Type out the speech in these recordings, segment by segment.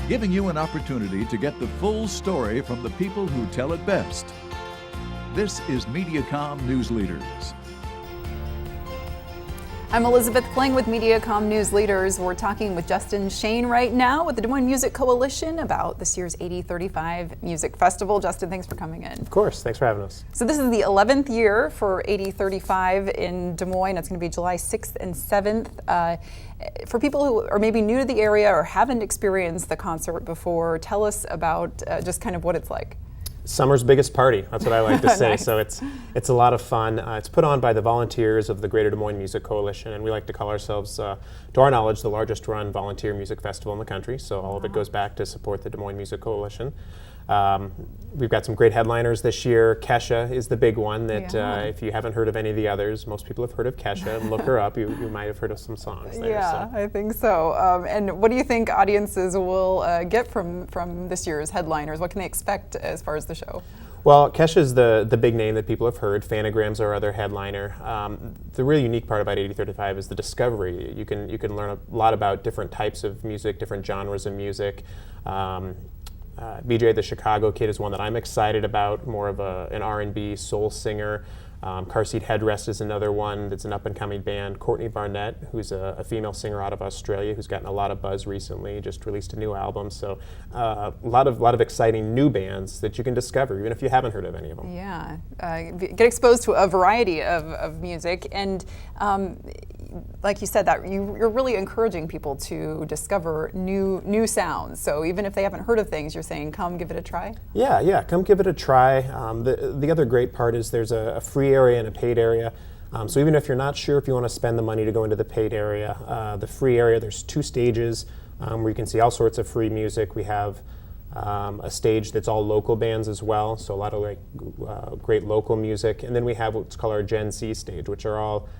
giving you an opportunity to get the full story from the people who tell it best. This is Mediacom News Leaders. I'm Elizabeth Kling with Mediacom News Leaders. We're talking with Justin Schoen right now with the Des Moines Music Coalition about this year's 8035 Music Festival. Justin, thanks for coming in. Of course, thanks for having us. So this is the 11th year for 8035 in Des Moines. It's going to be July 6th and 7th. For people who are maybe new to the area or haven't experienced the concert before, tell us about just kind of what it's like. Summer's biggest party, that's what I like to say. Nice. So it's a lot of fun. It's put on by the volunteers of the Greater Des Moines Music Coalition, and we like to call ourselves, to our knowledge, the largest run volunteer music festival in the country. So all of it goes back to support the Des Moines Music Coalition. We've got some great headliners this year. Kesha is the big one that if you haven't heard of any of the others, most people have heard of Kesha. Look her up. You might have heard of some songs there. Yeah, so. I think so. And what do you think audiences will get from this year's headliners? What can they expect as far as the show? Well, Kesha's the big name that people have heard. Phanagram's our other headliner. The really unique part about 8035 is the discovery. You can learn a lot about different types of music, different genres of music. BJ the Chicago Kid is one that I'm excited about, more of an R&B soul singer. Car Seat Headrest is another one that's an up-and-coming band. Courtney Barnett, who's a female singer out of Australia who's gotten a lot of buzz recently, just released a new album. So a lot of exciting new bands that you can discover, even if you haven't heard of any of them. Yeah, get exposed to a variety of music. And like you said, that you're really encouraging people to discover new sounds. So even if they haven't heard of things, you're saying, come give it a try? Yeah, come give it a try. The other great part is there's a free area and a paid area. So even if you're not sure if you want to spend the money to go into the paid area, the free area, there's 2 stages where you can see all sorts of free music. We have a stage that's all local bands as well, so a lot of great local music. And then we have what's called our Gen Z stage, which are all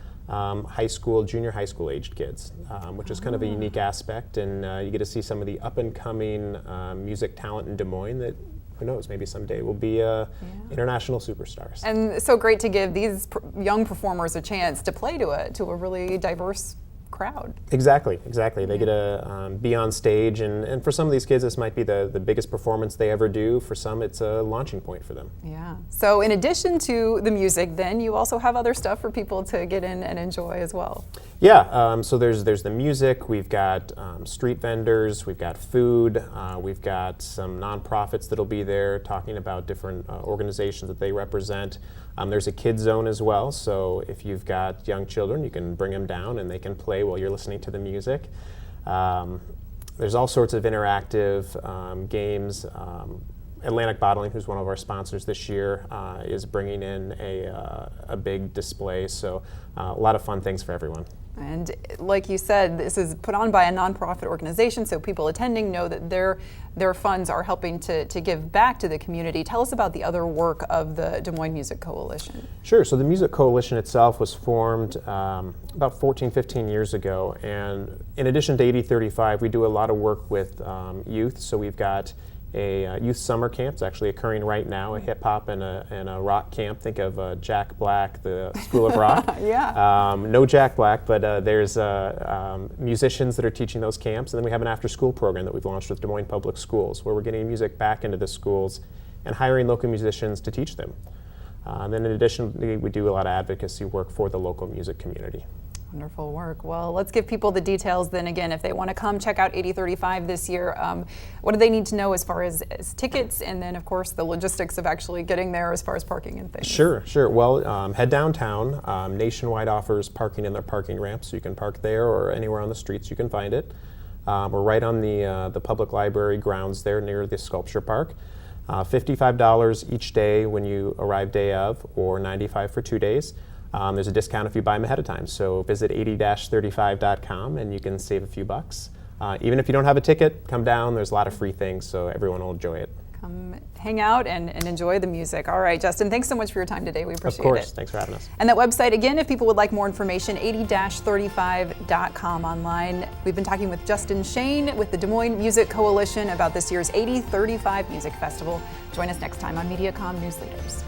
junior high school aged kids, which is kind of a unique aspect, and you get to see some of the up-and-coming music talent in Des Moines that, who knows, maybe someday will be international superstars. And so great to give these young performers a chance to play to a really diverse crowd. Exactly. They get to be on stage, and for some of these kids, this might be the biggest performance they ever do. For some, it's a launching point for them. Yeah. So in addition to the music, then you also have other stuff for people to get in and enjoy as well. Yeah. So there's the music. We've got street vendors. We've got food. We've got some nonprofits that'll be there talking about different organizations that they represent. There's a kid zone as well, so if you've got young children, you can bring them down and they can play while you're listening to the music. There's all sorts of interactive games. Atlantic Bottling, who's one of our sponsors this year, is bringing in a big display, so a lot of fun things for everyone. And like you said, this is put on by a nonprofit organization, so people attending know that their funds are helping to give back to the community. Tell us about the other work of the Des Moines Music Coalition. Sure. So the Music Coalition itself was formed about 15 years ago, and in addition to 8035, we do a lot of work with youth. So we've got a youth summer camp. It's actually occurring right now, a hip hop and a rock camp. Think of Jack Black, the School of Rock. Yeah. No Jack Black, but there's musicians that are teaching those camps. And then we have an after school program that we've launched with Des Moines Public Schools, where we're getting music back into the schools and hiring local musicians to teach them. And then in addition, we do a lot of advocacy work for the local music community. Wonderful work. Well, let's give people the details then again. If they want to come check out 8035 this year, what do they need to know as far as tickets, and then of course the logistics of actually getting there as far as parking and things? Sure. Well, head downtown. Nationwide offers parking in their parking ramps, so you can park there or anywhere on the streets you can find it. We're right on the public library grounds there near the sculpture park. $55 each day when you arrive day of, or $95 for 2 days. There's a discount if you buy them ahead of time, so visit 80-35.com and you can save a few bucks. Even if you don't have a ticket, come down. There's a lot of free things, so everyone will enjoy it. Come hang out and enjoy the music. All right, Justin, thanks so much for your time today. We appreciate it. Of course. Thanks for having us. And that website, again, if people would like more information, 80-35.com online. We've been talking with Justin Schoen with the Des Moines Music Coalition about this year's 8035 Music Festival. Join us next time on Mediacom News Leaders.